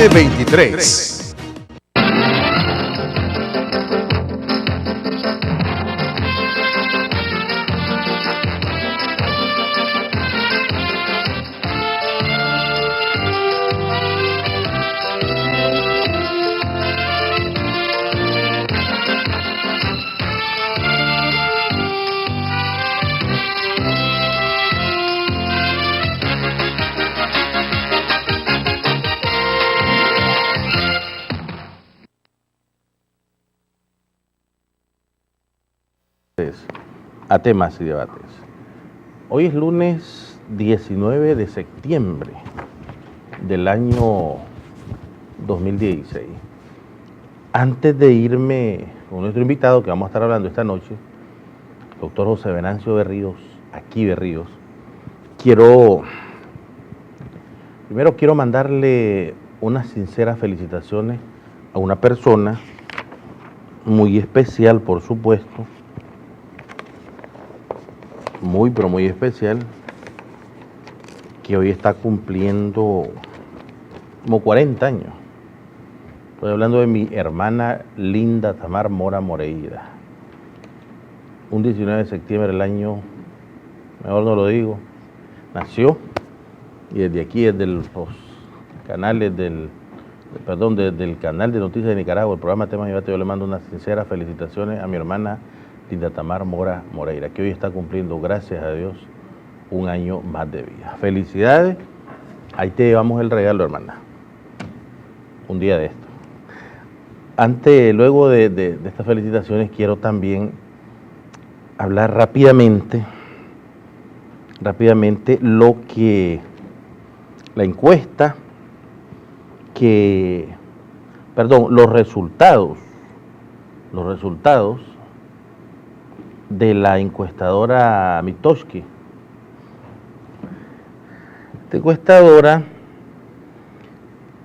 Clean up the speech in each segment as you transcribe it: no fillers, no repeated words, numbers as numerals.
23. A temas y debates. Hoy es lunes 19 de septiembre del año 2016. Antes de irme con nuestro invitado, que vamos a estar hablando esta noche, doctor José Venancio Berríos, aquí Berríos, primero quiero mandarle unas sinceras felicitaciones a una persona muy especial, por supuesto, pero muy especial, que hoy está cumpliendo como 40 años. Estoy hablando de mi hermana Linda Tamar Mora Moreira. Un 19 de septiembre del año, mejor no lo digo, nació, y desde aquí, desde los canales desde el canal de Noticias de Nicaragua, el programa Temas y Debate, yo le mando unas sinceras felicitaciones a mi hermana Linda Tamar Mora Moreira, que hoy está cumpliendo, gracias a Dios, un año más de vida. Felicidades, ahí te llevamos el regalo, hermana, un día de esto. Luego de estas felicitaciones, quiero también hablar rápidamente la encuesta, los resultados de la encuestadora Mitoshki. Esta encuestadora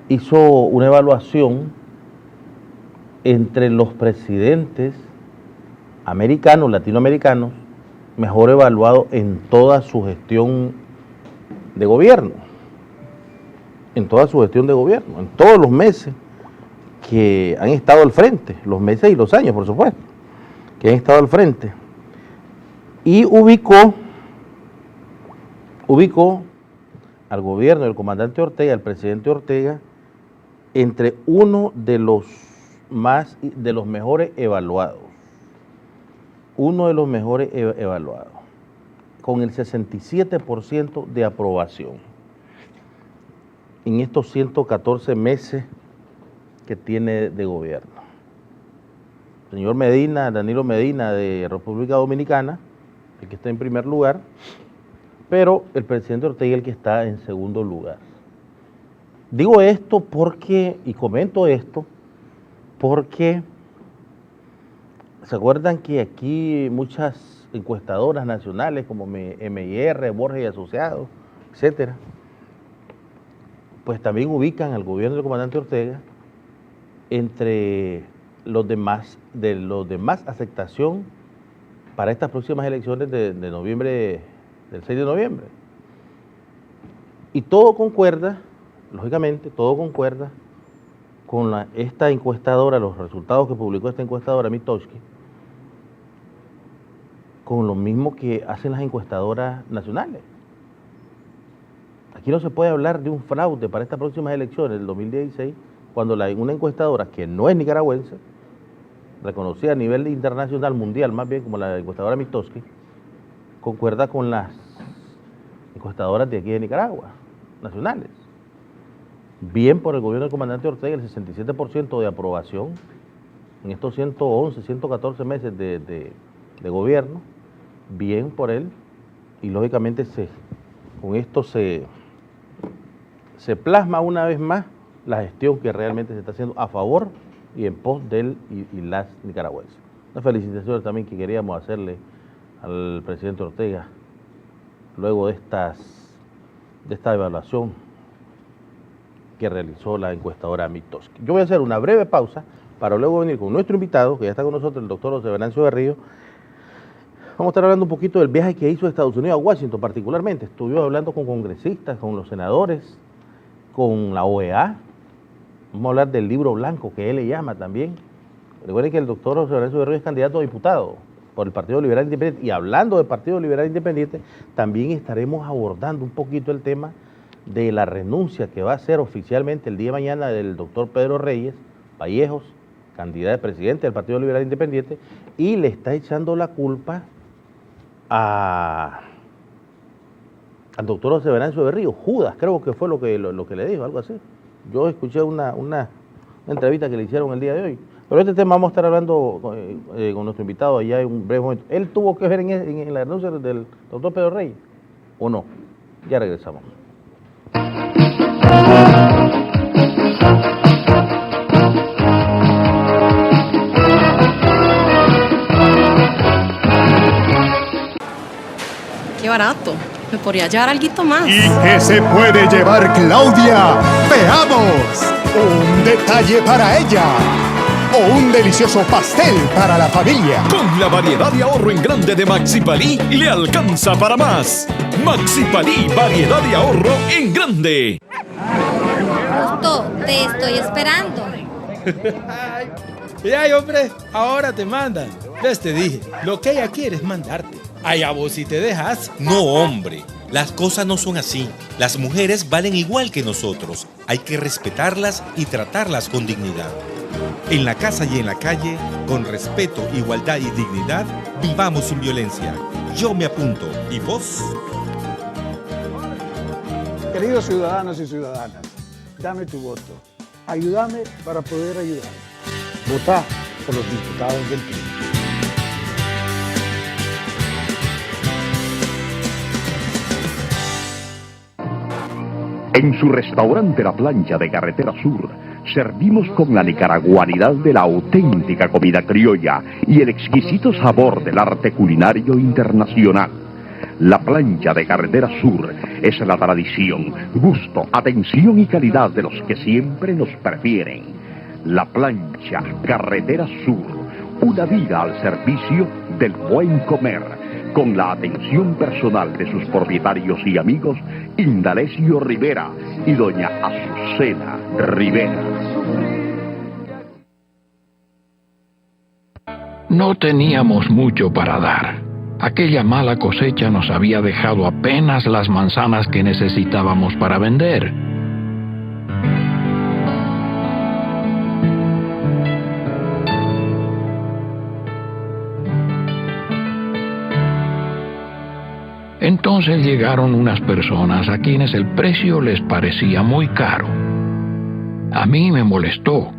hizo una evaluación entre los presidentes americanos, latinoamericanos, mejor evaluados en toda su gestión de gobierno. En toda su gestión de gobierno, en todos los meses que han estado al frente, los meses y los años, por supuesto, que han estado al frente. Y ubicó al gobierno del comandante Ortega, al presidente Ortega, entre uno de los mejores evaluados. Uno de los mejores evaluados, con el 67% de aprobación en estos 114 meses que tiene de gobierno. El señor Danilo Medina, de República Dominicana, el que está en primer lugar, pero el presidente Ortega el que está en segundo lugar. Digo esto y comento esto porque ¿se acuerdan que aquí muchas encuestadoras nacionales como MIR, Borges y Asociados, etcétera, pues también ubican al gobierno del comandante Ortega entre los de más aceptación para estas próximas elecciones de noviembre, del 6 de noviembre? Y todo concuerda, lógicamente, con esta encuestadora, los resultados que publicó esta encuestadora Mitoshki, con lo mismo que hacen las encuestadoras nacionales. Aquí no se puede hablar de un fraude para estas próximas elecciones del 2016 cuando una encuestadora que no es nicaragüense, reconocida a nivel internacional, mundial más bien, como la encuestadora Mitoshki, concuerda con las encuestadoras de aquí de Nicaragua, nacionales. Bien por el gobierno del comandante Ortega, el 67% de aprobación en estos 111, 114 meses de gobierno, bien por él, y lógicamente con esto se plasma una vez más la gestión que realmente se está haciendo a favor y en pos de él y las nicaragüenses. Una felicitación también que queríamos hacerle al presidente Ortega luego de esta evaluación que realizó la encuestadora Mitoshki. Yo voy a hacer una breve pausa para luego venir con nuestro invitado, que ya está con nosotros, el doctor José Venancio Berríos. Vamos a estar hablando un poquito del viaje que hizo de Estados Unidos a Washington particularmente. Estuvo hablando con congresistas, con los senadores, con la OEA, Vamos a hablar del libro blanco, que él le llama también. Recuerden que el doctor José Lorenzo Berrío es candidato a diputado por el Partido Liberal Independiente. Y hablando del Partido Liberal Independiente, también estaremos abordando un poquito el tema de la renuncia que va a hacer oficialmente el día de mañana del doctor Pedro Reyes Vallejos, candidato a presidente del Partido Liberal Independiente, y le está echando la culpa al doctor José Venancio Berrío, Judas, creo que fue lo que le dijo, algo así. Yo escuché una entrevista que le hicieron el día de hoy. Pero este tema vamos a estar hablando con nuestro invitado allá en un breve momento. ¿Él tuvo que ver en la renuncia del doctor Pedro Reyes o no? Ya regresamos. Qué barato. Me podría llevar alguito más. ¿Y qué se puede llevar Claudia? ¡Veamos! Un detalle para ella. O un delicioso pastel para la familia. Con la variedad de ahorro en grande de Maxi Palí, le alcanza para más. Maxi Palí, variedad de ahorro en grande. Justo, te estoy esperando. Ay, hombre, ahora te mandan. Ves, te dije, lo que ella quiere es mandarte. Ay, a vos si te dejas. No, hombre, las cosas no son así. Las mujeres valen igual que nosotros. Hay que respetarlas y tratarlas con dignidad. En la casa y en la calle, con respeto, igualdad y dignidad, vivamos sin violencia. Yo me apunto. ¿Y vos? Queridos ciudadanos y ciudadanas, dame tu voto. Ayúdame para poder ayudar. Vota por los diputados del PRI. En su restaurante La Plancha de Carretera Sur, servimos con la nicaragüanidad de la auténtica comida criolla y el exquisito sabor del arte culinario internacional. La Plancha de Carretera Sur es la tradición, gusto, atención y calidad de los que siempre nos prefieren. La Plancha Carretera Sur, una vida al servicio del buen comer, con la atención personal de sus propietarios y amigos, Indalecio Rivera y doña Azucena Rivera. No teníamos mucho para dar. Aquella mala cosecha nos había dejado apenas las manzanas que necesitábamos para vender. Entonces llegaron unas personas a quienes el precio les parecía muy caro. A mí me molestó.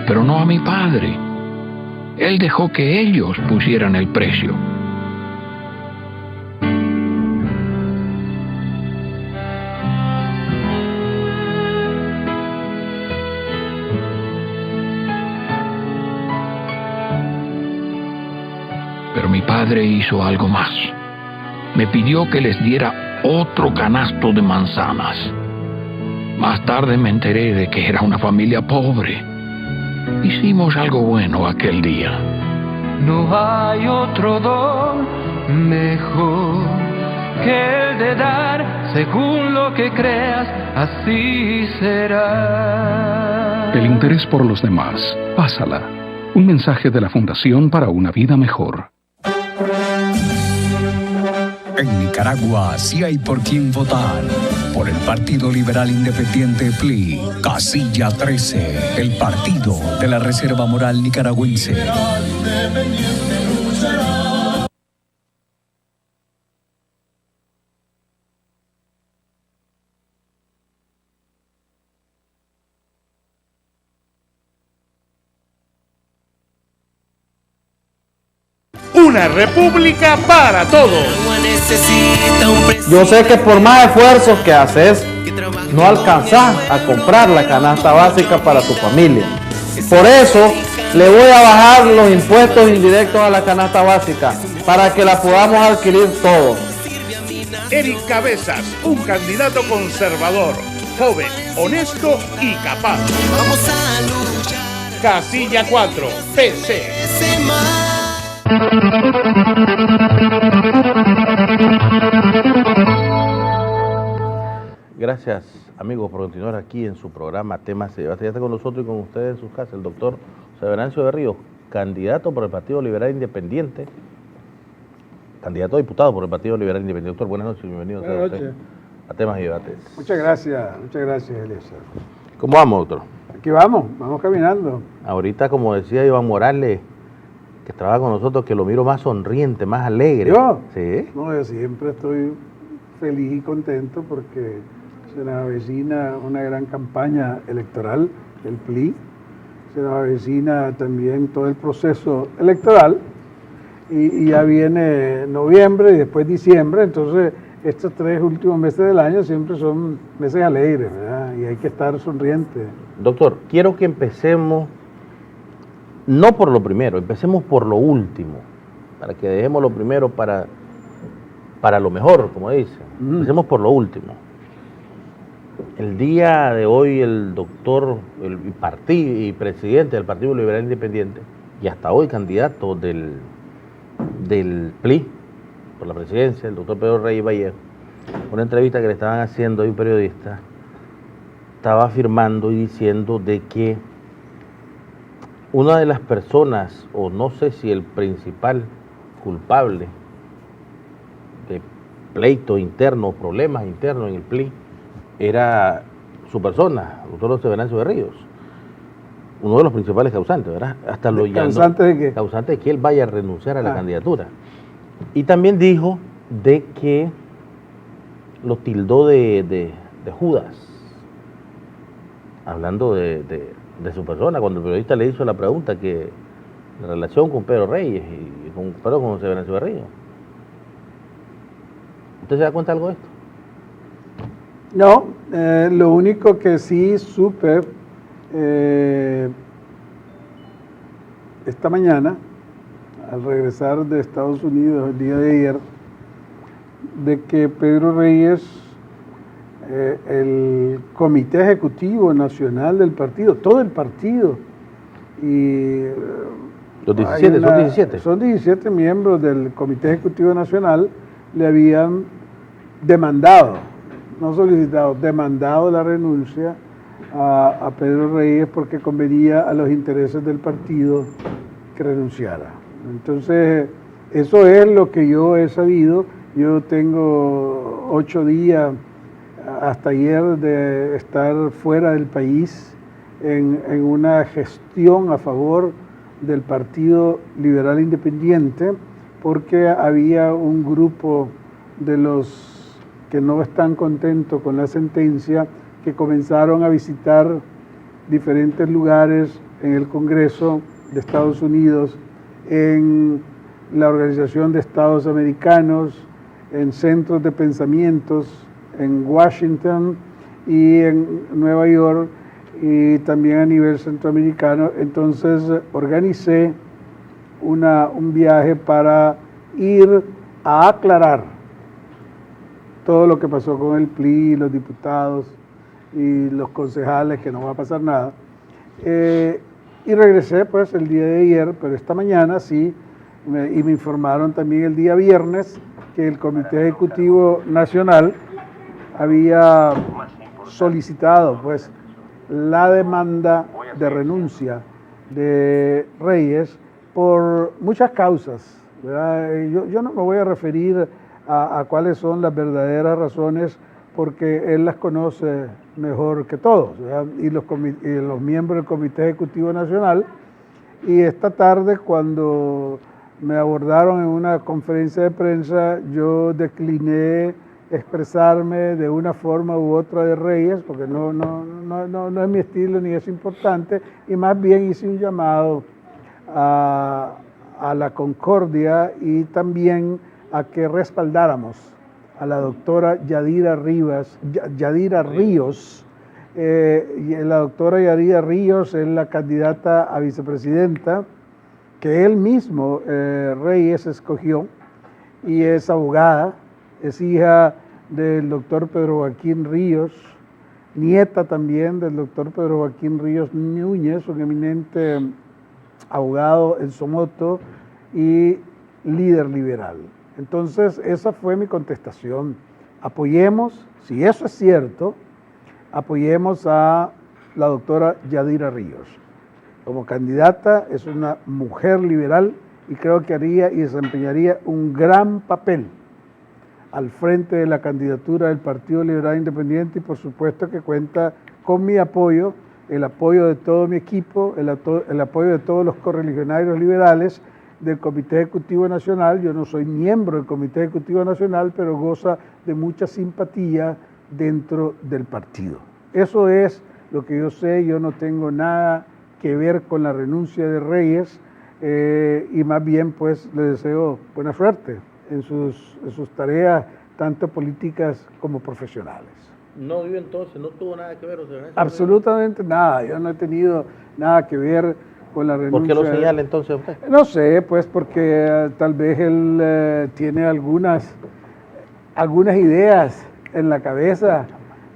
Pero no a mi padre. Él dejó que ellos pusieran el precio. Pero mi padre hizo algo más. Me pidió que les diera otro canasto de manzanas. Más tarde me enteré de que era una familia pobre. Hicimos algo bueno aquel día. No hay otro don mejor que el de dar, según lo que creas, así será. El interés por los demás. Pásala. Un mensaje de la Fundación para una Vida Mejor. En Nicaragua sí hay por quién votar. Por el Partido Liberal Independiente PLI, Casilla 13, el partido de la Reserva Moral Nicaragüense. Una república para todos. Yo sé que por más esfuerzos que haces, no alcanzás a comprar la canasta básica para tu familia. Por eso, le voy a bajar los impuestos indirectos a la canasta básica, para que la podamos adquirir todos. Eric Cabezas, un candidato conservador, joven, honesto y capaz. Vamos a luchar. Casilla 4, PC. gracias, amigos, por continuar aquí en su programa Temas de Debate. Ya está con nosotros y con ustedes en sus casas el doctor José Venancio de Ríos, candidato por el Partido Liberal Independiente, candidato a diputado por el Partido Liberal Independiente. Doctor, buenas noches y bienvenido a Temas y Debates. Muchas gracias, Eliezer. ¿Cómo vamos, doctor? Aquí vamos caminando. Ahorita, como decía Iván Morales, que trabaja con nosotros, que lo miro más sonriente, más alegre. ¿Yo? Sí. No, yo siempre estoy feliz y contento porque se nos avecina una gran campaña electoral, el PLI, se nos avecina también todo el proceso electoral y ya viene noviembre y después diciembre, entonces estos 3 últimos meses del año siempre son meses alegres, ¿verdad? Y hay que estar sonriente. Doctor, quiero que empecemos, no por lo primero, empecemos por lo último, para que dejemos lo primero para lo mejor, como dicen. Empecemos por lo último. El día de hoy el doctor, y presidente del Partido Liberal Independiente, y hasta hoy candidato del PLI por la presidencia, el doctor Pedro Reyes Vallejo, una entrevista que le estaban haciendo a un periodista, estaba afirmando y diciendo de que una de las personas, o no sé si el principal culpable de pleito interno, problemas internos en el PLI, era su persona, el doctor José Venancio de Ríos, uno de los principales causantes, ¿verdad? Hasta lo llamó ¿Causante de qué? Causante de que él vaya a renunciar a la candidatura. Y también dijo de que lo tildó de Judas, hablando de su persona, cuando el periodista le hizo la pregunta que la relación con Pedro Reyes y con José Venancio de Ríos. ¿Usted se da cuenta de algo de esto? No, lo único que sí supe esta mañana, al regresar de Estados Unidos el día de ayer, de que Pedro Reyes, el Comité Ejecutivo Nacional del partido, todo el partido, y los 17, son 17. Son 17 miembros del Comité Ejecutivo Nacional, le habían demandado, no solicitado, demandado la renuncia a Pedro Reyes porque convenía a los intereses del partido que renunciara. Entonces, eso es lo que yo he sabido. Yo tengo 8 días hasta ayer de estar fuera del país en una gestión a favor del Partido Liberal Independiente, porque había un grupo de los que no están contentos con la sentencia, que comenzaron a visitar diferentes lugares en el Congreso de Estados Unidos, en la Organización de Estados Americanos, en centros de pensamientos, en Washington y en Nueva York, y también a nivel centroamericano. Entonces organicé un viaje para ir a aclarar todo lo que pasó con el PLI, los diputados y los concejales, que no va a pasar nada. Y regresé pues el día de ayer, pero esta mañana sí, y me informaron también el día viernes que el Comité Ejecutivo Nacional había solicitado pues la demanda de renuncia de Reyes por muchas causas, ¿verdad? Yo no me voy a referir a cuáles son las verdaderas razones, porque él las conoce mejor que todos, ¿verdad? Y los miembros del Comité Ejecutivo Nacional. Y esta tarde, cuando me abordaron en una conferencia de prensa, yo decliné expresarme de una forma u otra de Reyes, porque no es mi estilo ni es importante, y más bien hice un llamado a la concordia y también a que respaldáramos a la doctora Yadira Ríos. La doctora Yadira Ríos es la candidata a vicepresidenta que él mismo, Reyes, escogió, y es abogada, es hija del doctor Pedro Joaquín Ríos, nieta también del doctor Pedro Joaquín Ríos Núñez, un eminente abogado en Somoto y líder liberal. Entonces, esa fue mi contestación. Apoyemos, si eso es cierto, apoyemos a la doctora Yadira Ríos. Como candidata es una mujer liberal y creo que haría y desempeñaría un gran papel al frente de la candidatura del Partido Liberal Independiente y por supuesto que cuenta con mi apoyo, el apoyo de todo mi equipo, el apoyo de todos los correligionarios liberales del Comité Ejecutivo Nacional. Yo no soy miembro del Comité Ejecutivo Nacional, pero goza de mucha simpatía dentro del partido. Eso es lo que yo sé, yo no tengo nada que ver con la renuncia de Reyes y más bien pues le deseo buena suerte en sus tareas tanto políticas como profesionales. No vive entonces, no tuvo nada que ver. O sea, absolutamente nada, yo no he tenido nada que ver con la renuncia. ¿Por qué lo señala entonces usted? No sé, pues porque tal vez él tiene algunas ideas en la cabeza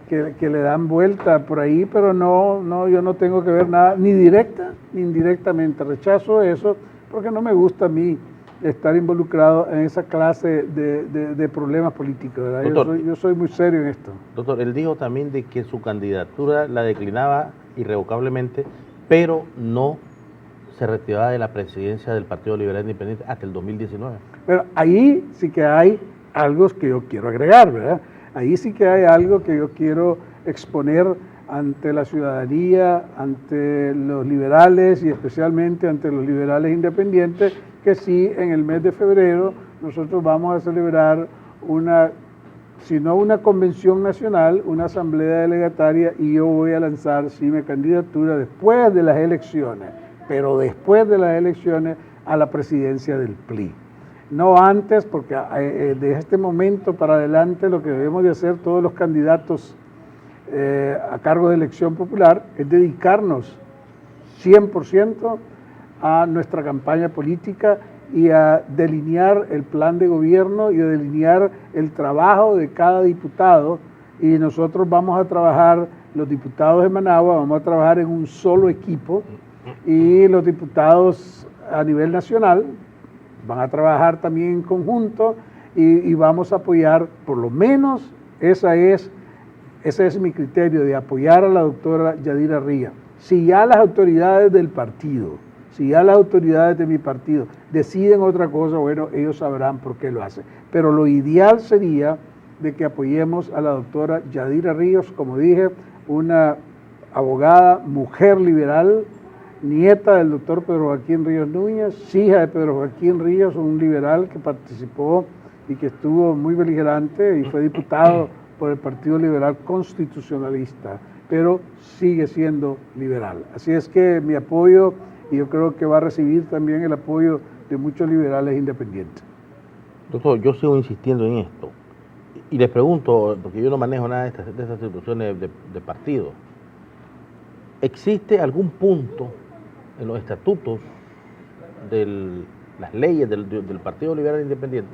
que le dan vuelta por ahí, pero no, yo no tengo que ver nada, ni directa ni indirectamente. Rechazo eso porque no me gusta a mí estar involucrado en esa clase de problemas políticos, ¿verdad? Doctor, yo soy muy serio en esto. Doctor, él dijo también de que su candidatura la declinaba irrevocablemente, pero no se retiraba de la presidencia del Partido Liberal Independiente hasta el 2019. Pero ahí sí que hay algo que yo quiero agregar, ¿verdad? Ahí sí que hay algo que yo quiero exponer ante la ciudadanía, ante los liberales y especialmente ante los liberales independientes, que sí, en el mes de febrero nosotros vamos a celebrar si no una convención nacional, una asamblea delegataria, y yo voy a lanzar sí mi candidatura después de las elecciones, pero después de las elecciones a la presidencia del PLI. No antes, porque de este momento para adelante lo que debemos de hacer todos los candidatos a cargo de elección popular es dedicarnos 100% a nuestra campaña política y a delinear el plan de gobierno y a delinear el trabajo de cada diputado. Y nosotros vamos a trabajar, los diputados de Managua, vamos a trabajar en un solo equipo y los diputados a nivel nacional van a trabajar también en conjunto y vamos a apoyar, por lo menos ese es mi criterio, de apoyar a la doctora Yadira Ríos. Si ya las autoridades del partido, si ya las autoridades de mi partido deciden otra cosa, bueno, ellos sabrán por qué lo hacen. Pero lo ideal sería de que apoyemos a la doctora Yadira Ríos, como dije, una abogada, mujer liberal, nieta del doctor Pedro Joaquín Ríos Núñez, hija de Pedro Joaquín Ríos, un liberal que participó y que estuvo muy beligerante y fue diputado por el Partido Liberal Constitucionalista, pero sigue siendo liberal. Así es que mi apoyo, y yo creo que va a recibir también el apoyo de muchos liberales independientes. Doctor, yo sigo insistiendo en esto, y les pregunto, porque yo no manejo nada de estas instituciones de partido, ¿existe algún punto en los estatutos de las leyes del Partido Liberal Independiente?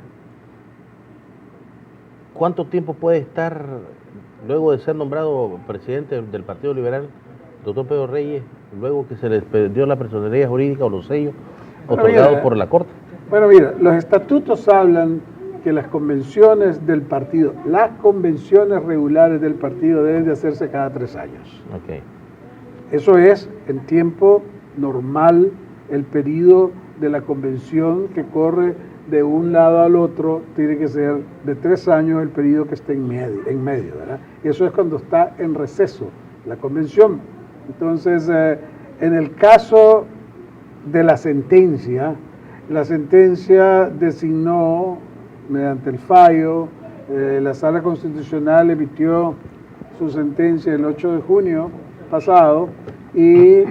¿Cuánto tiempo puede estar, luego de ser nombrado presidente del Partido Liberal, doctor Pedro Reyes, luego que se les perdió la personería jurídica o los sellos otorgados por la Corte? Bueno, mira, los estatutos hablan que las convenciones del partido, las convenciones regulares del partido deben de hacerse cada 3 años. Okay. Eso es en tiempo normal el periodo de la convención que corre de un lado al otro, tiene que ser de 3 años el periodo que esté en medio, ¿verdad? Y eso es cuando está en receso la convención. Entonces, en el caso de la sentencia designó mediante el fallo, la Sala Constitucional emitió su sentencia el 8 de junio pasado y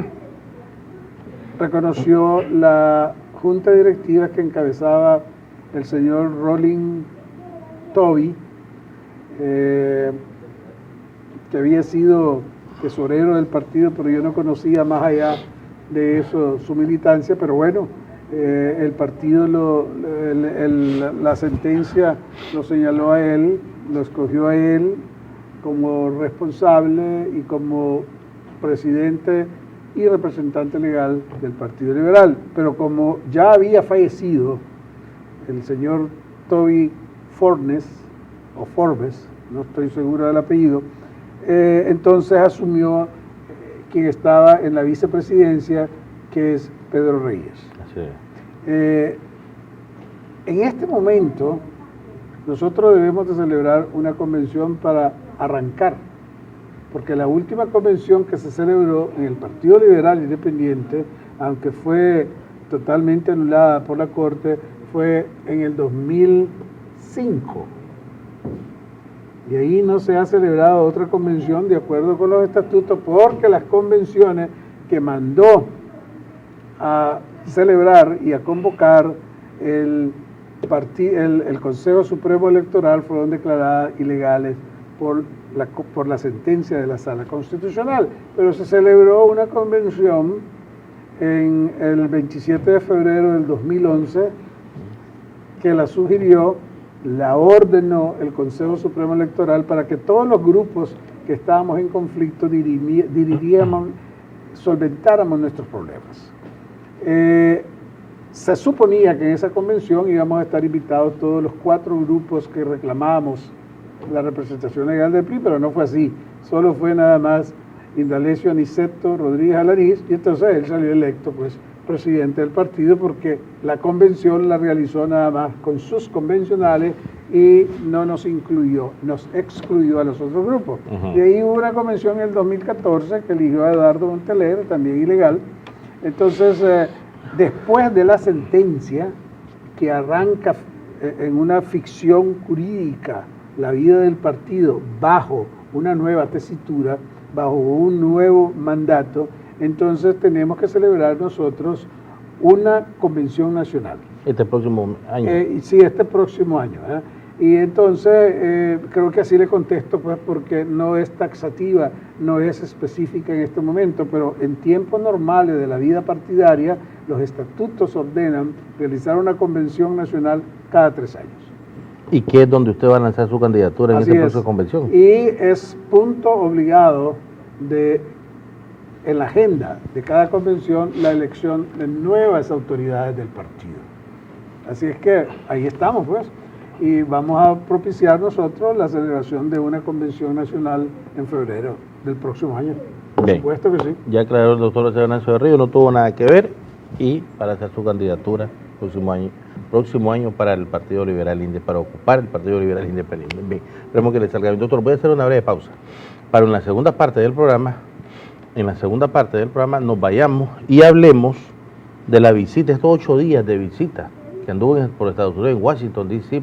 reconoció la junta directiva que encabezaba el señor Rolling Toby, que había sido tesorero del partido, pero yo no conocía más allá de eso su militancia, pero bueno, el partido, la sentencia lo señaló a él, lo escogió a él como responsable y como presidente y representante legal del Partido Liberal. Pero como ya había fallecido el señor Toby Forbes, no estoy seguro del apellido, entonces asumió quien estaba en la vicepresidencia, que es Pedro Reyes. Así es. En este momento, nosotros debemos de celebrar una convención para arrancar, porque la última convención que se celebró en el Partido Liberal Independiente, aunque fue totalmente anulada por la Corte, fue en el 2005. Y ahí no se ha celebrado otra convención de acuerdo con los estatutos, porque las convenciones que mandó a celebrar y a convocar el Consejo Supremo Electoral fueron declaradas ilegales por la sentencia de la Sala Constitucional. Pero se celebró una convención en el 27 de febrero del 2011 que la sugirió, la ordenó el Consejo Supremo Electoral para que todos los grupos que estábamos en conflicto solventáramos nuestros problemas. Se suponía que en esa convención íbamos a estar invitados todos los 4 grupos que reclamábamos la representación legal del PRI, pero no fue así. Solo fue nada más Indalecio Aniceto Rodríguez Alaniz, y entonces él salió electo pues presidente del partido, porque la convención la realizó nada más con sus convencionales y no nos incluyó, nos excluyó a los otros grupos. Y ahí hubo una convención en el 2014 que eligió a Eduardo Montalegre, también ilegal. Entonces, después de la sentencia que arranca en una ficción jurídica la vida del partido bajo una nueva tesitura, bajo un nuevo mandato, entonces tenemos que celebrar nosotros una convención nacional. Este próximo año. Sí, este próximo año. Y entonces creo que así le contesto, pues, porque no es taxativa, no es específica en este momento, pero en tiempos normales de la vida partidaria, los estatutos ordenan realizar una convención nacional cada 3 años. ¿Y qué es donde usted va a lanzar su candidatura en esta próxima convención? Y es punto obligado en la agenda de cada convención la elección de nuevas autoridades del partido. Así es que ahí estamos, pues, y vamos a propiciar nosotros la celebración de una convención nacional en febrero del próximo año. Por supuesto que sí. Ya aclaró el doctor Venancio de Río, no tuvo nada que ver, y para hacer su candidatura próximo año para el Partido Liberal Independiente, para ocupar el Partido Liberal Independiente. Bien, esperemos que le salga bien. Doctor, voy a hacer una breve pausa para en la segunda parte del programa nos vayamos y hablemos de la visita, estos 8 días de visita que anduvo por Estados Unidos, en Washington, D.C.,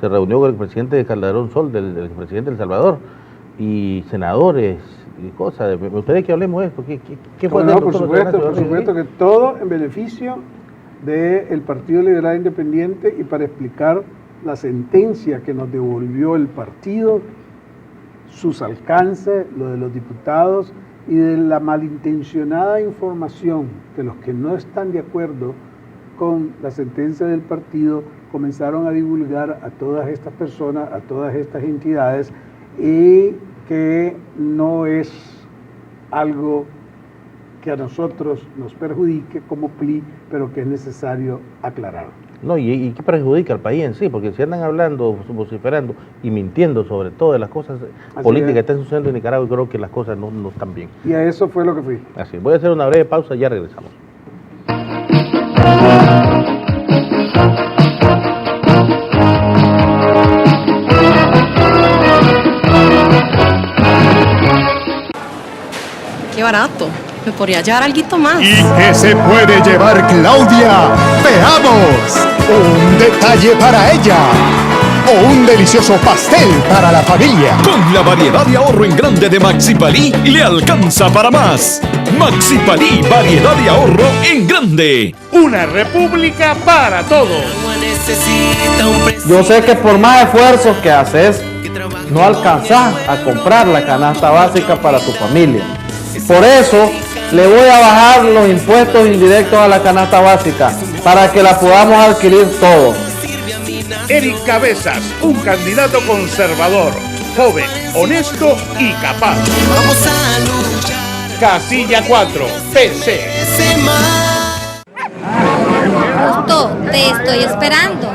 se reunió con el presidente de Calderón Sol, del presidente de El Salvador, y senadores y cosas. Me gustaría que hablemos de esto. ¿Qué fue? No, por supuesto que todo en beneficio del Partido Liberal Independiente y para explicar la sentencia que nos devolvió el partido, sus alcances, lo de los diputados y de la malintencionada información que los que no están de acuerdo con la sentencia del partido comenzaron a divulgar a todas estas personas, a todas estas entidades, y que no es algo que a nosotros nos perjudique como PLI, pero que es necesario aclarar. No, y que perjudica al país en sí, porque si andan hablando, vociferando y mintiendo sobre todo de las cosas políticas que están sucediendo en Nicaragua, creo que las cosas no están bien. Y a eso fue lo que fui. Así, voy a hacer una breve pausa y ya regresamos. Qué barato. Me podría llevar algo más. ¿Y qué se puede llevar Claudia? ¡Veamos! Un detalle para ella. O un delicioso pastel para la familia. Con la variedad de ahorro en grande de Maxipalí, le alcanza para más. Maxipalí, variedad de ahorro en grande. Una república para todos. Yo sé que por más esfuerzos que haces, no alcanzás a comprar la canasta básica para tu familia. Por eso, le voy a bajar los impuestos indirectos a la canasta básica para que la podamos adquirir todos. Eric Cabezas, un candidato conservador, joven, honesto y capaz. Vamos a luchar. Casilla 4, PC. Justo, te estoy esperando.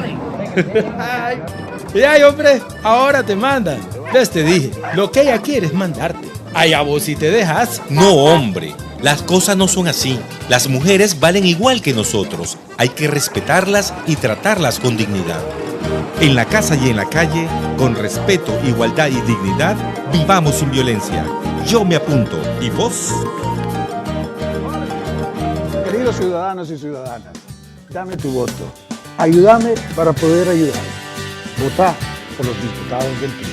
Ay, hombre, ahora te mandan. ¿Ves? Te dije, lo que ella quiere es mandarte. Ay, a vos si te dejas. No, hombre, las cosas no son así. Las mujeres valen igual que nosotros. Hay que respetarlas y tratarlas con dignidad. En la casa y en la calle, con respeto, igualdad y dignidad, vivamos sin violencia. Yo me apunto. ¿Y vos? Queridos ciudadanos y ciudadanas, dame tu voto. Ayúdame para poder ayudar. Votá por los diputados del PRI.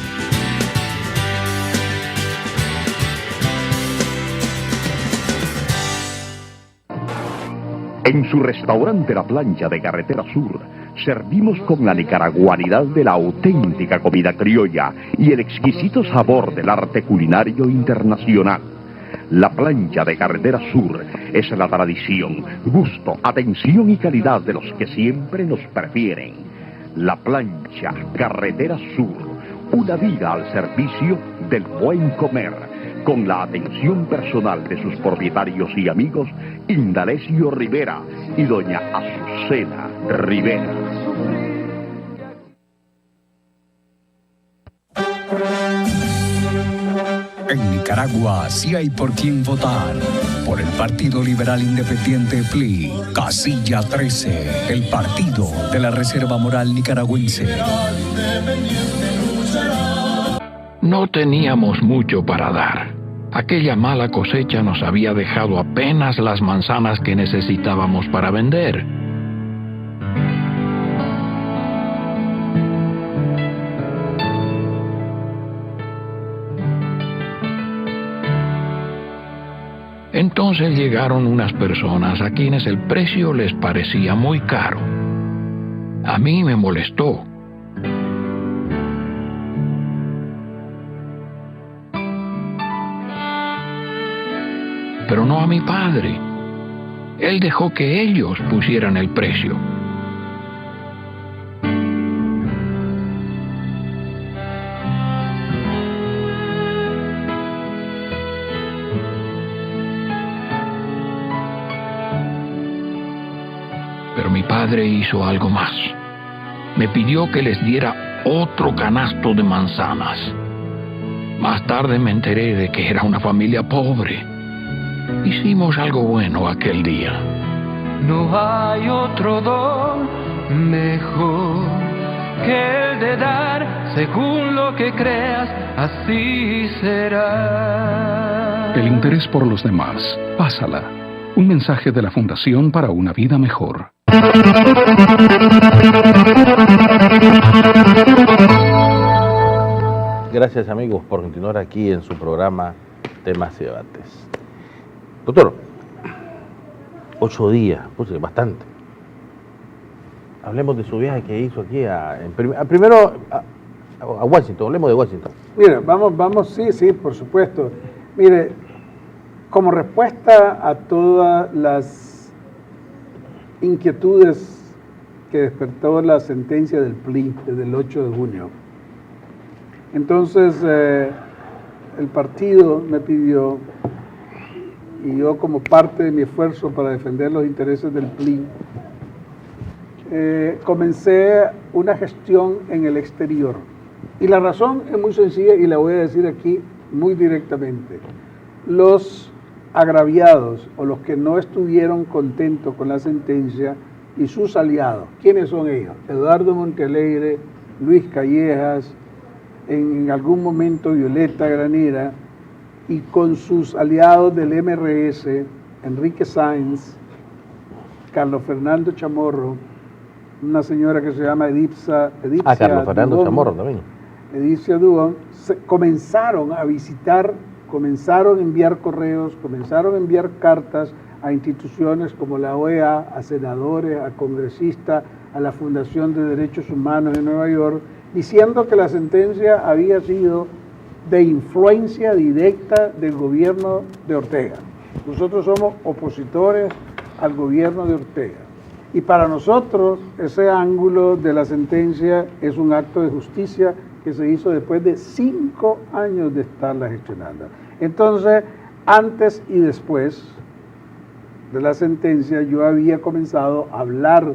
En su restaurante La Plancha de Carretera Sur, servimos con la nicaraguanidad de la auténtica comida criolla y el exquisito sabor del arte culinario internacional. La Plancha de Carretera Sur es la tradición, gusto, atención y calidad de los que siempre nos prefieren. La Plancha Carretera Sur, una vida al servicio del buen comer, con la atención personal de sus propietarios y amigos, Indalecio Rivera y doña Azucena Rivera. En Nicaragua sí hay por quién votar. Por el Partido Liberal Independiente PLI, Casilla 13, el partido de la Reserva Moral Nicaragüense. No teníamos mucho para dar. Aquella mala cosecha nos había dejado apenas las manzanas que necesitábamos para vender. Entonces llegaron unas personas a quienes el precio les parecía muy caro. A mí me molestó. Pero no a mi padre. Él dejó que ellos pusieran el precio. Pero mi padre hizo algo más. Me pidió que les diera otro canasto de manzanas. Más tarde me enteré de que era una familia pobre. Hicimos algo bueno aquel día. No hay otro don mejor que el de dar, según lo que creas, así será. El interés por los demás. Pásala. Un mensaje de la Fundación para una vida mejor. Gracias, amigos, por continuar aquí en su programa Temas y Debates. Doctor, 8 días, pues bastante. Hablemos de su viaje que hizo aquí primero a Washington, hablemos de Washington. Mire, vamos, sí, por supuesto. Mire, como respuesta a todas las inquietudes que despertó la sentencia del PLI desde el 8 de junio, entonces el partido me pidió, y yo como parte de mi esfuerzo para defender los intereses del PLI, comencé una gestión en el exterior. Y la razón es muy sencilla y la voy a decir aquí muy directamente. Los agraviados o los que no estuvieron contentos con la sentencia y sus aliados, ¿quiénes son ellos? Eduardo Montealegre, Luis Callejas, en algún momento Violeta Granera, y con sus aliados del MRS, Enrique Sáenz, Carlos Fernando Chamorro, una señora que se llama Edipcia Carlos Fernando Dubón, Chamorro también. Edipcia Dubón, comenzaron a visitar, comenzaron a enviar correos, comenzaron a enviar cartas a instituciones como la OEA, a senadores, a congresistas, a la Fundación de Derechos Humanos de Nueva York, diciendo que la sentencia había sido de influencia directa del gobierno de Ortega. Nosotros somos opositores al gobierno de Ortega. Y para nosotros ese ángulo de la sentencia es un acto de justicia que se hizo después de 5 años de estarla gestionando. Entonces, antes y después de la sentencia, yo había comenzado a hablar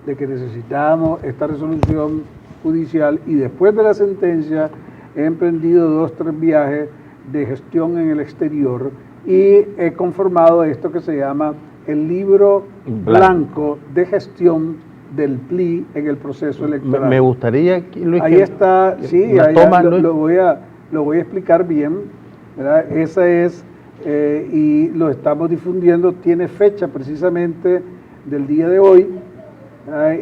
de que necesitábamos esta resolución judicial, y después de la sentencia he emprendido 2 o 3 viajes de gestión en el exterior y he conformado esto que se llama el libro blanco de gestión del PLI en el proceso electoral. Me gustaría, Luis, ahí está, sí, lo voy a explicar bien, ¿verdad? Esa es, y lo estamos difundiendo, tiene fecha precisamente del día de hoy,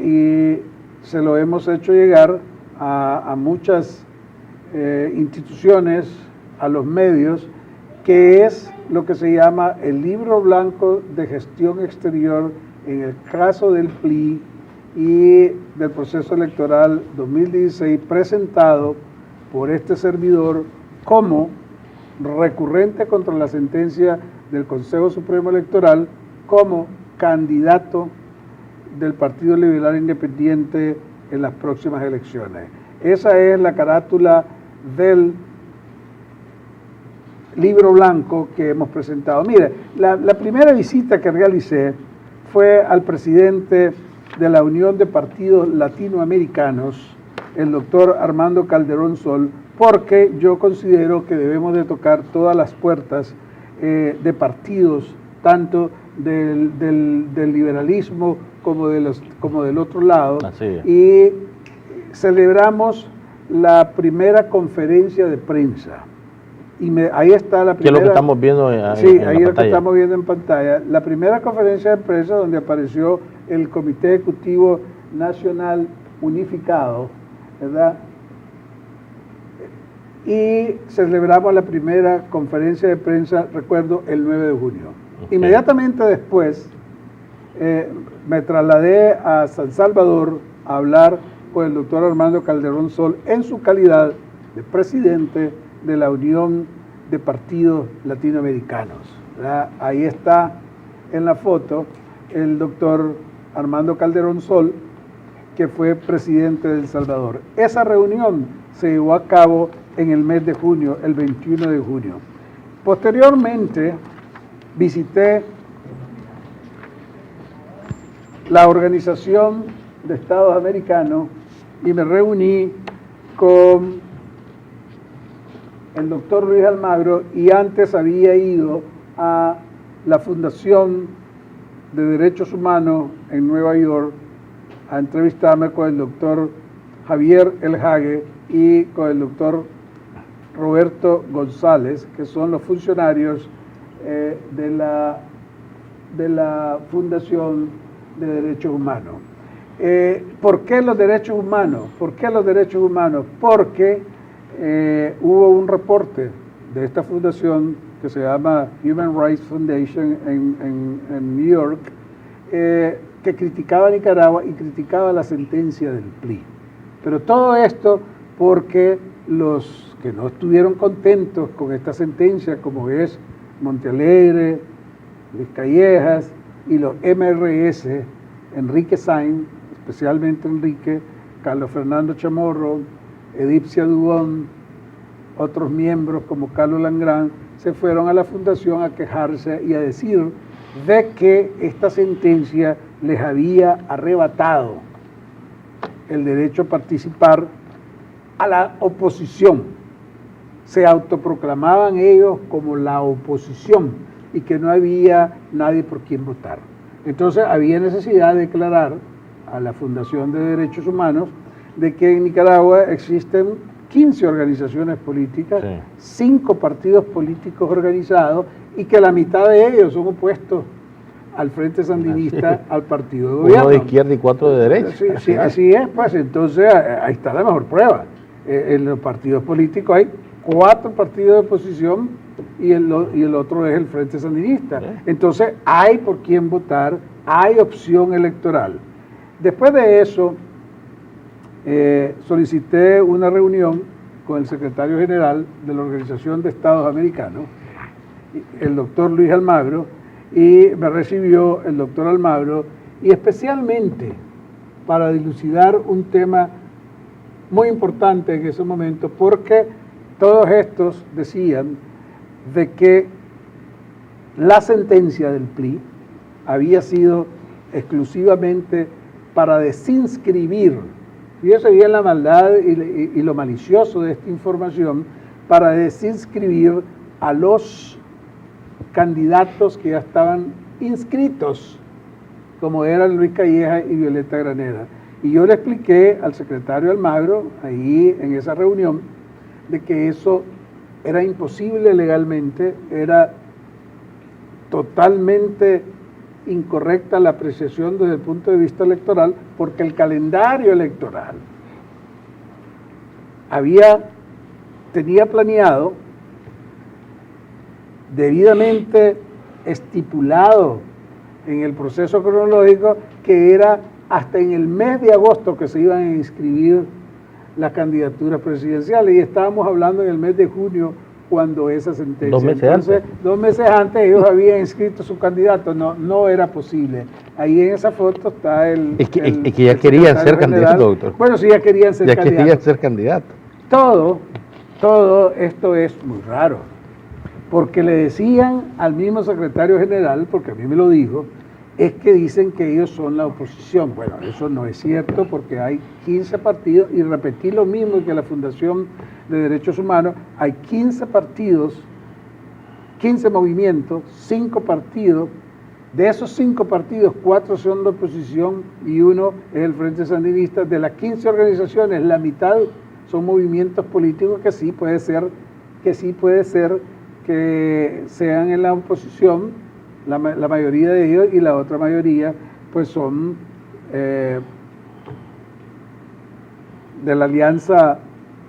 y se lo hemos hecho llegar a muchas instituciones, a los medios, que es lo que se llama el libro blanco de gestión exterior en el caso del PLI y del proceso electoral 2016, presentado por este servidor como recurrente contra la sentencia del Consejo Supremo Electoral, como candidato del Partido Liberal Independiente en las próximas elecciones. Esa es la carátula del libro blanco que hemos presentado. Mire, la primera visita que realicé fue al presidente de la Unión de Partidos Latinoamericanos, el doctor Armando Calderón Sol, porque yo considero que debemos de tocar todas las puertas de partidos, tanto del liberalismo como del otro lado. Y celebramos la primera conferencia de prensa. Y ahí está la primera. ¿Qué es lo que estamos viendo en sí, en ahí la es lo que pantalla? estamos viendo en pantalla. La primera conferencia de prensa donde apareció el Comité Ejecutivo Nacional Unificado, ¿verdad? Y celebramos la primera conferencia de prensa, recuerdo, el 9 de junio. Okay. Inmediatamente después me trasladé a San Salvador a hablar con el doctor Armando Calderón Sol en su calidad de presidente de la Unión de Partidos Latinoamericanos, ¿verdad? Ahí está en la foto el doctor Armando Calderón Sol, que fue presidente de El Salvador. Esa reunión se llevó a cabo en el mes de junio, el 21 de junio. Posteriormente visité la Organización de Estados Americanos y me reuní con el doctor Luis Almagro, y antes había ido a la Fundación de Derechos Humanos en Nueva York a entrevistarme con el doctor Javier El Hague y con el doctor Roberto González, que son los funcionarios de la Fundación de Derechos Humanos. ¿Por qué los derechos humanos? ¿Por qué los derechos humanos? Porque hubo un reporte de esta fundación que se llama Human Rights Foundation en New York, que criticaba a Nicaragua y criticaba la sentencia del PLI. Pero todo esto porque los que no estuvieron contentos con esta sentencia, como es Montealegre, Luis Callejas y los MRS, Enrique Sainz, especialmente Enrique, Carlos Fernando Chamorro, Edipcia Dubón, otros miembros como Carlos Langrán, se fueron a la fundación a quejarse y a decir de que esta sentencia les había arrebatado el derecho a participar a la oposición. Se autoproclamaban ellos como la oposición y que no había nadie por quien votar. Entonces había necesidad de declarar a la Fundación de Derechos Humanos de que en Nicaragua existen 15 organizaciones políticas, 5 partidos políticos organizados, y que la mitad de ellos son opuestos al Frente Sandinista, al partido de gobierno. 1 de izquierda y 4 de derecha. Sí, sí, así es, pues entonces ahí está la mejor prueba. En los partidos políticos hay 4 partidos de oposición y el otro es el Frente Sandinista. Entonces hay por quién votar, hay opción electoral. Después de eso, solicité una reunión con el secretario general de la Organización de Estados Americanos, el doctor Luis Almagro, y me recibió el doctor Almagro, y especialmente para dilucidar un tema muy importante en ese momento, porque todos estos decían de que la sentencia del PLI había sido exclusivamente para desinscribir Fíjese bien la maldad y lo malicioso de esta información para desinscribir a los candidatos que ya estaban inscritos, como eran Luis Calleja y Violeta Granera. Y yo le expliqué al secretario Almagro, ahí en esa reunión, de que eso era imposible legalmente, era totalmente incorrecta la apreciación desde el punto de vista electoral, porque el calendario electoral tenía planeado, debidamente estipulado en el proceso cronológico, que era hasta en el mes de agosto que se iban a inscribir las candidaturas presidenciales, y estábamos hablando en el mes de junio cuando esa sentencia. 2 meses antes. 2 meses antes ellos habían inscrito su candidato, no era posible. Ahí en esa foto está Es que ya querían ser candidatos, doctor. Bueno, sí, ya querían ser candidatos. Ya querían ser candidatos. Todo esto es muy raro, porque le decían al mismo secretario general, porque a mí me lo dijo, es que dicen que ellos son la oposición. Bueno, eso no es cierto, porque hay 15 partidos, y repetí lo mismo que la Fundación de Derechos Humanos, hay 15 partidos, 15 movimientos, 5 partidos. De esos 5 partidos, 4 son de oposición y 1 es el Frente Sandinista. De las 15 organizaciones, la mitad son movimientos políticos que sí puede ser que sean en la oposición, la mayoría de ellos, y la otra mayoría pues son de la Alianza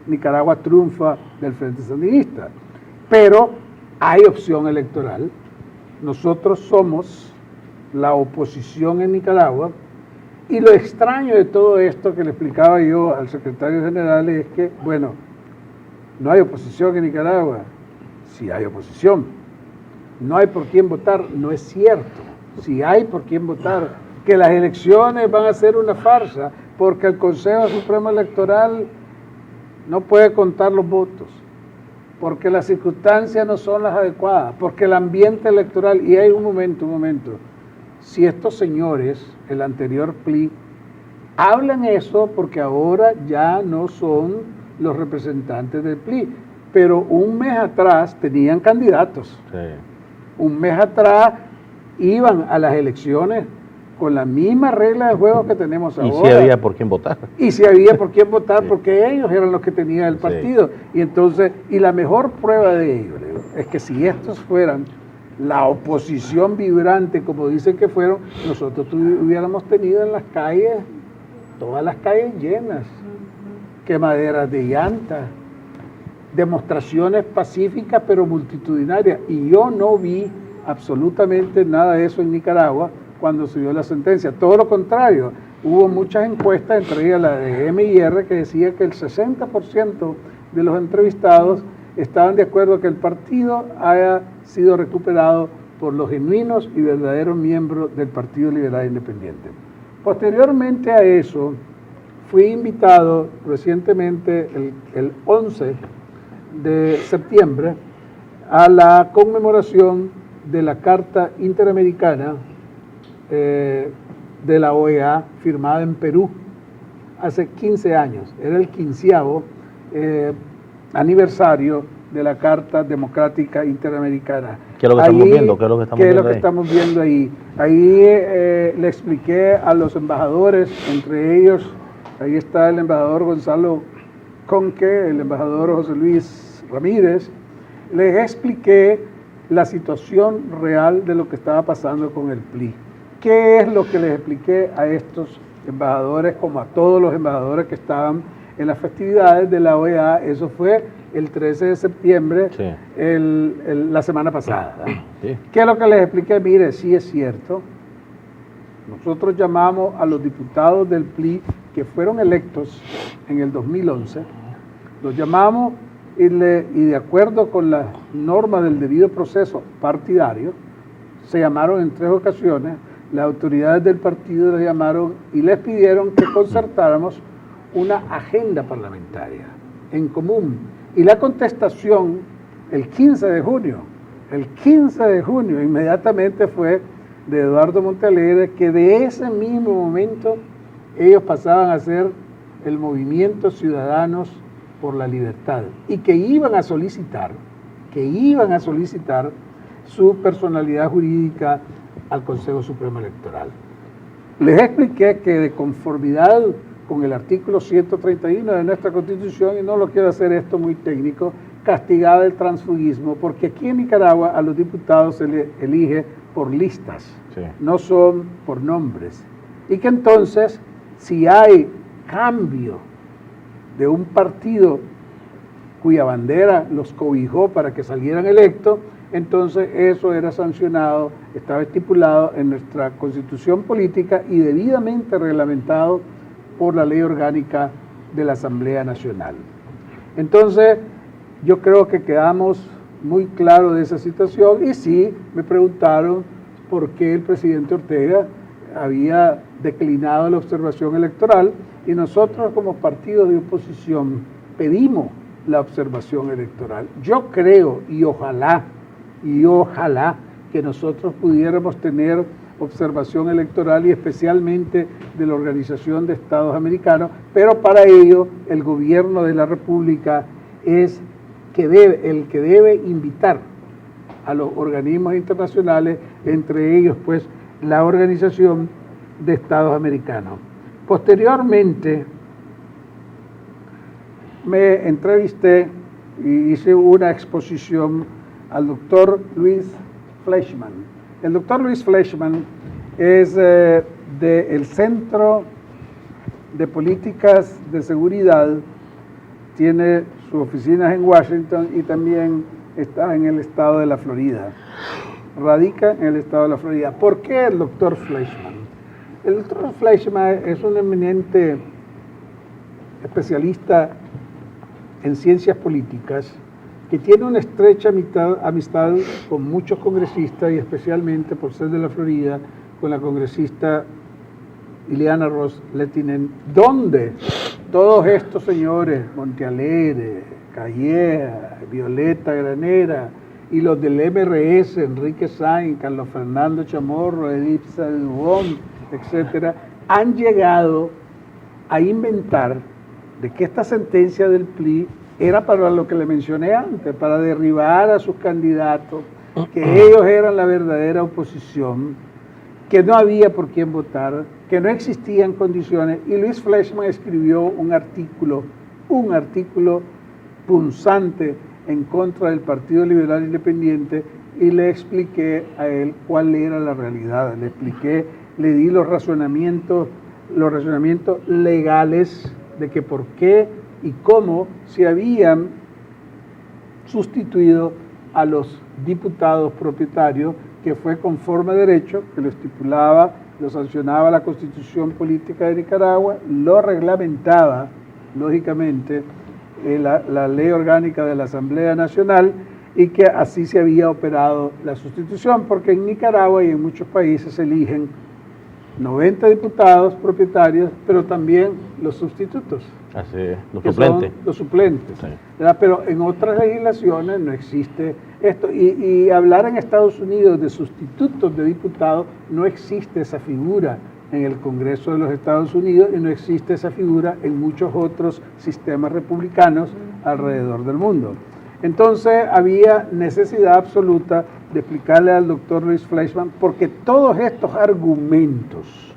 Nicaragua Triunfa del Frente Sandinista. Pero hay opción electoral. Nosotros somos la oposición en Nicaragua, y lo extraño de todo esto que le explicaba yo al secretario general es que, bueno, no hay oposición en Nicaragua. Sí hay oposición. No hay por quién votar. No es cierto. Sí hay por quién votar. Que las elecciones van a ser una farsa, porque el Consejo Supremo Electoral no puede contar los votos, porque las circunstancias no son las adecuadas, porque el ambiente electoral, y hay un momento, si estos señores, el anterior PLI, hablan eso, porque ahora ya no son los representantes del PLI, pero un mes atrás tenían candidatos. Sí. Un mes atrás iban a las elecciones con la misma regla de juego que tenemos ahora. Y si había por quién votar. Y si había por quién votar, porque ellos eran los que tenían el partido. Y entonces, y la mejor prueba de ello, Leo, es que si estos fueran la oposición vibrante, como dicen que fueron, nosotros hubiéramos tenido en las calles, todas las calles llenas, quemaderas de llantas, demostraciones pacíficas pero multitudinarias. Y yo no vi absolutamente nada de eso en Nicaragua cuando se dio la sentencia. Todo lo contrario, hubo muchas encuestas, entre ellas la de MIR, que decía que el 60% de los entrevistados estaban de acuerdo que el partido haya sido recuperado por los genuinos y verdaderos miembros del Partido Liberal Independiente. Posteriormente a eso, fui invitado recientemente, el 11 de septiembre, a la conmemoración de la Carta Interamericana de la OEA, firmada en Perú hace 15 años. Era el 15º aniversario de la Carta Democrática Interamericana. ¿Qué es lo que estamos viendo? ¿Qué es lo que estamos viendo ahí? Ahí le expliqué a los embajadores, entre ellos, ahí está el embajador Gonzalo Conque, el embajador José Luis Ramírez, les expliqué la situación real de lo que estaba pasando con el PLI. ¿Qué es lo que les expliqué a estos embajadores, como a todos los embajadores que estaban en las festividades de la OEA? Eso fue el 13 de septiembre, sí, la semana pasada. Sí. ¿Qué es lo que les expliqué? Mire, sí es cierto, nosotros llamamos a los diputados del PLI que fueron electos en el 2011, los llamamos y de acuerdo con las normas del debido proceso partidario, se llamaron en 3 ocasiones, las autoridades del partido les llamaron y les pidieron que concertáramos una agenda parlamentaria en común. Y la contestación, el 15 de junio, inmediatamente fue de Eduardo Montealegre, que de ese mismo momento ellos pasaban a ser el movimiento Ciudadanos por la Libertad y que iban a solicitar su personalidad jurídica al Consejo Supremo Electoral. Les expliqué que de conformidad con el artículo 131 de nuestra Constitución, y no lo quiero hacer esto muy técnico, castigaba el transfugismo, porque aquí en Nicaragua a los diputados se les elige por listas, no son por nombres. Y que entonces, si hay cambio de un partido cuya bandera los cobijó para que salieran electos, entonces eso era sancionado, estaba estipulado en nuestra Constitución política y debidamente reglamentado por la Ley Orgánica de la Asamblea Nacional. Entonces, yo creo que quedamos muy claros de esa situación y sí, me preguntaron por qué el presidente Ortega había declinado la observación electoral y nosotros como partido de oposición pedimos la observación electoral. Yo creo y ojalá que nosotros pudiéramos tener observación electoral y especialmente de la Organización de Estados Americanos, pero para ello el gobierno de la República es el que debe invitar a los organismos internacionales, entre ellos pues la Organización de Estados Americanos. Posteriormente me entrevisté y hice una exposición al doctor Luis Fleischmann. El doctor Luis Fleischmann es del Centro de Políticas de Seguridad, tiene sus oficinas en Washington y también está en el estado de la Florida. Radica en el estado de la Florida. ¿Por qué el doctor Fleischmann? El doctor Fleischmann es un eminente especialista en ciencias políticas que tiene una estrecha amistad con muchos congresistas y especialmente por ser de la Florida con la congresista Ileana Ros-Lehtinen, donde todos estos señores, Montealegre, Calleja, Violeta Granera y los del MRS, Enrique Sainz, Carlos Fernando Chamorro, Edith Dubón, etcétera, han llegado a inventar de que esta sentencia del PLI era para lo que le mencioné antes, para derribar a sus candidatos, que ellos eran la verdadera oposición, que no había por quién votar, que no existían condiciones, y Luis Fleischmann escribió un artículo punzante en contra del Partido Liberal Independiente, y le expliqué a él cuál era la realidad, le di los razonamientos legales de que por qué y cómo se habían sustituido a los diputados propietarios, que fue conforme a derecho, que lo estipulaba, lo sancionaba la Constitución Política de Nicaragua, lo reglamentaba, lógicamente, la Ley Orgánica de la Asamblea Nacional, y que así se había operado la sustitución, porque en Nicaragua y en muchos países se eligen 90 diputados propietarios, pero también los sustitutos. Así es, los suplentes. Sí. Pero en otras legislaciones no existe esto. Y hablar en Estados Unidos de sustitutos de diputados, no existe esa figura en el Congreso de los Estados Unidos y no existe esa figura en muchos otros sistemas republicanos alrededor del mundo. Entonces había necesidad absoluta de explicarle al doctor Luis Fleischmann, porque todos estos argumentos,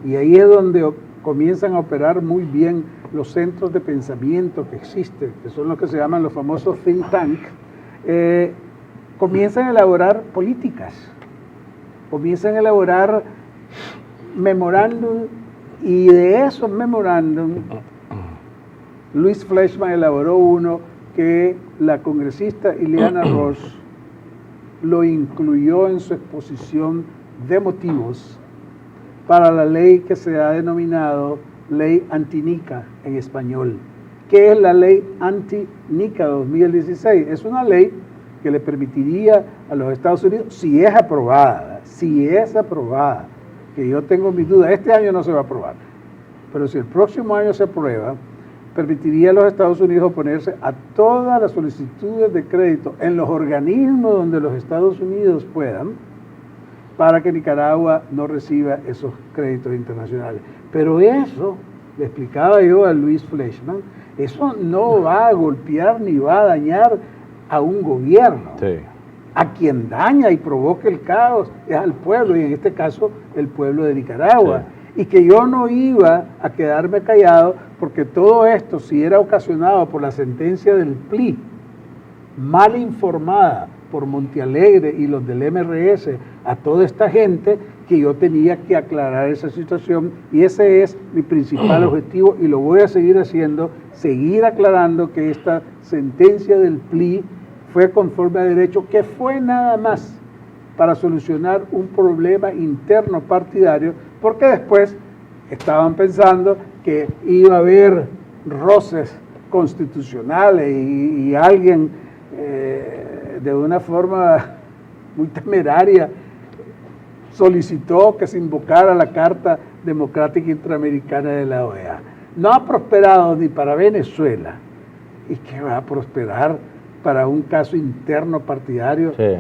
y ahí es donde comienzan a operar muy bien los centros de pensamiento que existen, que son los que se llaman los famosos think tank, comienzan a elaborar políticas, comienzan a elaborar memorándum, y de esos memorándum, Luis Fleischmann elaboró uno que la congresista Ileana Ros lo incluyó en su exposición de motivos para la ley que se ha denominado Ley Anti-Nica en español. ¿Qué es la Ley Anti-Nica 2016? Es una ley que le permitiría a los Estados Unidos, si es aprobada, que yo tengo mis dudas, este año no se va a aprobar, pero si el próximo año se aprueba, permitiría a los Estados Unidos oponerse a todas las solicitudes de crédito en los organismos donde los Estados Unidos puedan, para que Nicaragua no reciba esos créditos internacionales. Pero eso le explicaba yo a Luis Fleischmann, eso no va a golpear ni va a dañar a un gobierno. Sí. A quien daña y provoca el caos es al pueblo, y en este caso el pueblo de Nicaragua. Sí. Y que yo no iba a quedarme callado porque todo esto, si era ocasionado por la sentencia del PLI, mal informada por Montealegre y los del MRS a toda esta gente, que yo tenía que aclarar esa situación, y ese es mi principal objetivo y lo voy a seguir haciendo, seguir aclarando que esta sentencia del PLI fue conforme a derecho, que fue nada más para solucionar un problema interno partidario, porque después estaban pensando que iba a haber roces constitucionales y alguien de una forma muy temeraria solicitó que se invocara la Carta Democrática Interamericana de la OEA. No ha prosperado ni para Venezuela, y que va a prosperar para un caso interno partidario. Sí.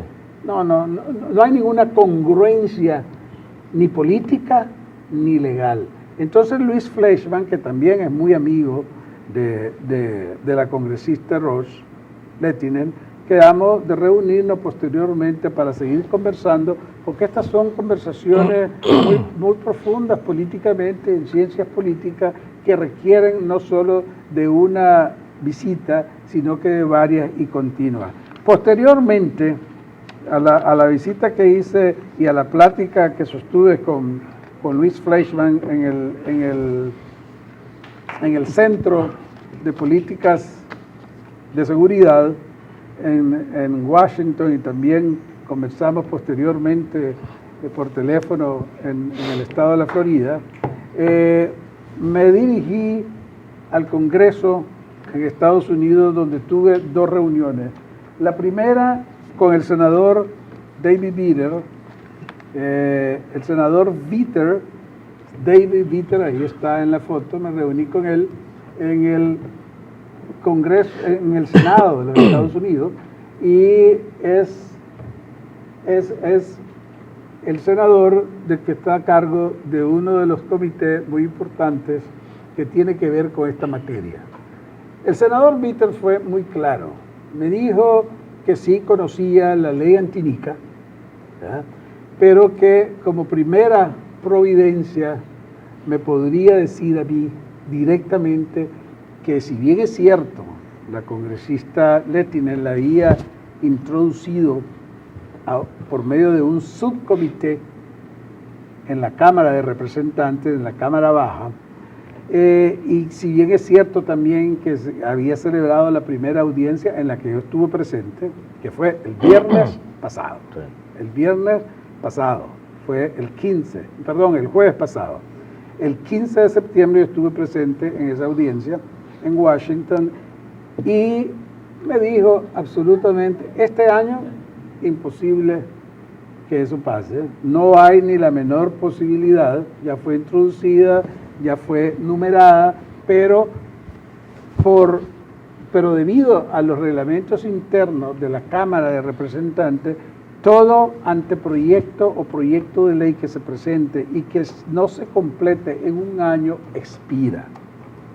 No hay ninguna congruencia ni política ni legal. Entonces Luis Fleischmann, que también es muy amigo de la congresista Roche Lehtinen, quedamos de reunirnos posteriormente para seguir conversando, porque estas son conversaciones muy profundas políticamente, en ciencias políticas, que requieren no solo de una visita, sino que de varias y continuas. Posteriormente a la visita que hice y a la plática que sostuve con Luis Fleischmann en el Centro de Políticas de Seguridad en Washington, y también conversamos posteriormente por teléfono en el estado de la Florida, me dirigí al Congreso en Estados Unidos, donde tuve dos reuniones. La primera con el senador David Vitter, el senador Vitter, David Vitter, ahí está en la foto, me reuní con él en el Congreso, en el Senado de los Estados Unidos, y es el senador del que está a cargo de uno de los comités muy importantes que tiene que ver con esta materia. El senador Vitter fue muy claro, me dijo que sí conocía la ley antinica, ¿verdad?, pero que como primera providencia me podría decir a mí directamente que, si bien es cierto, la congresista Lehtinen la había introducido por medio de un subcomité en la Cámara de Representantes, en la Cámara Baja, y si bien es cierto también que había celebrado la primera audiencia en la que yo estuve presente, que fue el viernes pasado, fue el jueves pasado. El 15 de septiembre yo estuve presente en esa audiencia en Washington, y me dijo absolutamente, este año imposible que eso pase, no hay ni la menor posibilidad, ya fue introducida, ya fue numerada, pero debido a los reglamentos internos de la Cámara de Representantes, todo anteproyecto o proyecto de ley que se presente y que no se complete en un año expira.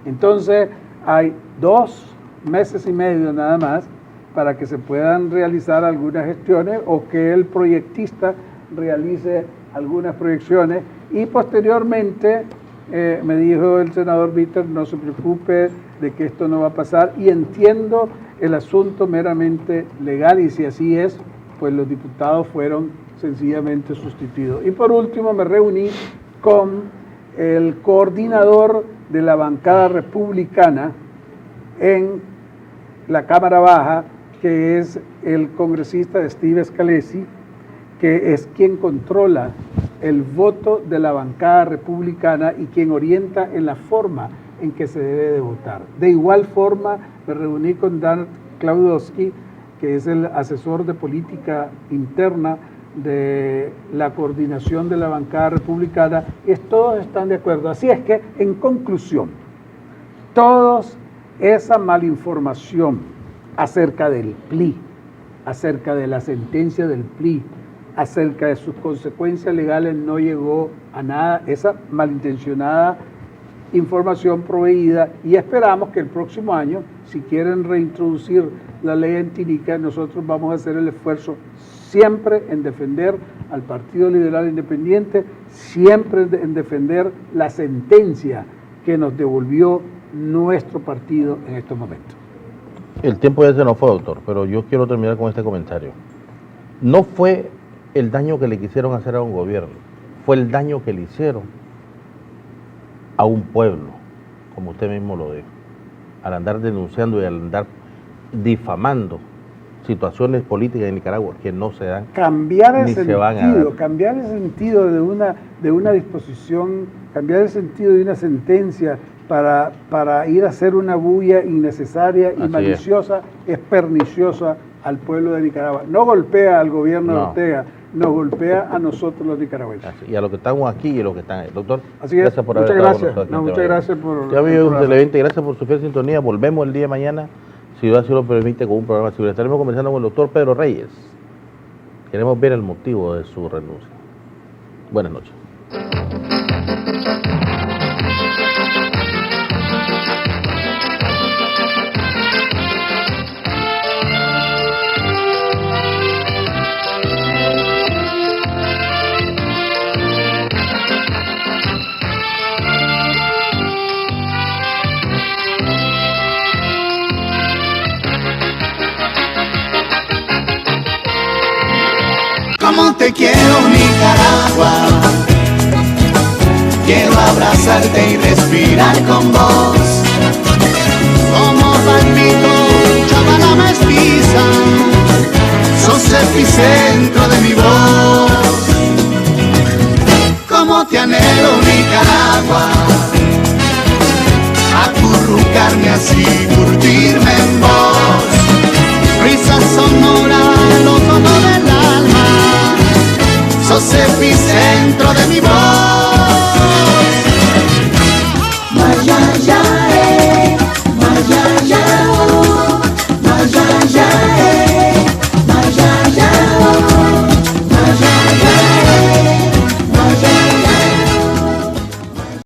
Entonces hay 2 meses y medio nada más para que se puedan realizar algunas gestiones o que el proyectista realice algunas proyecciones, y posteriormente me dijo el senador Vitter, no se preocupe de que esto no va a pasar, y entiendo el asunto meramente legal, y si así es, pues los diputados fueron sencillamente sustituidos. Y por último me reuní con el coordinador de la bancada republicana en la Cámara Baja, que es el congresista Steve Scalise, que es quien controla el voto de la bancada republicana y quien orienta en la forma en que se debe de votar. De igual forma me reuní con Dan Klaudowski, que es el asesor de política interna de la coordinación de la bancada republicana, y todos están de acuerdo. Así es que, en conclusión, todos esa malinformación acerca del PLI, acerca de la sentencia del PLI, acerca de sus consecuencias legales, no llegó a nada. Esa malintencionada información proveída y esperamos que el próximo año, si quieren reintroducir la ley antinica, nosotros vamos a hacer el esfuerzo siempre en defender al Partido Liberal Independiente, siempre en defender la sentencia que nos devolvió nuestro partido en estos momentos. El tiempo ya se nos fue, doctor, pero yo quiero terminar con este comentario. No fue el daño que le quisieron hacer a un gobierno, fue el daño que le hicieron a un pueblo, como usted mismo lo dijo, al andar denunciando y al andar difamando situaciones políticas en Nicaragua que no se dan, cambiar el ni sentido, se van a dar. cambiar el sentido de una disposición, cambiar el sentido de una sentencia para ir a hacer una bulla innecesaria y maliciosa es perniciosa al pueblo de Nicaragua. No golpea al gobierno de Ortega, nos golpea a nosotros los nicaragüenses. Y a los que estamos aquí y a los que están ahí. Doctor, así es. Gracias por Muchas haber gracias. estado con nosotros. Muchas gracias por... Ya amigos de Televidente, gracias por su fiel sintonía. Volvemos el día de mañana, si Dios así lo permite, con un programa civil. Estaremos conversando con el doctor Pedro Reyes. Queremos ver el motivo de su renuncia. Buenas noches. Como te quiero, Nicaragua, quiero abrazarte y respirar con vos. Como palpito, chavala mestiza, sos epicentro de mi voz. Como te anhelo, Nicaragua, acurrucarme así, curtirme en vos. Risa sonora, lo tono del alma, sos epicentro de mi voz.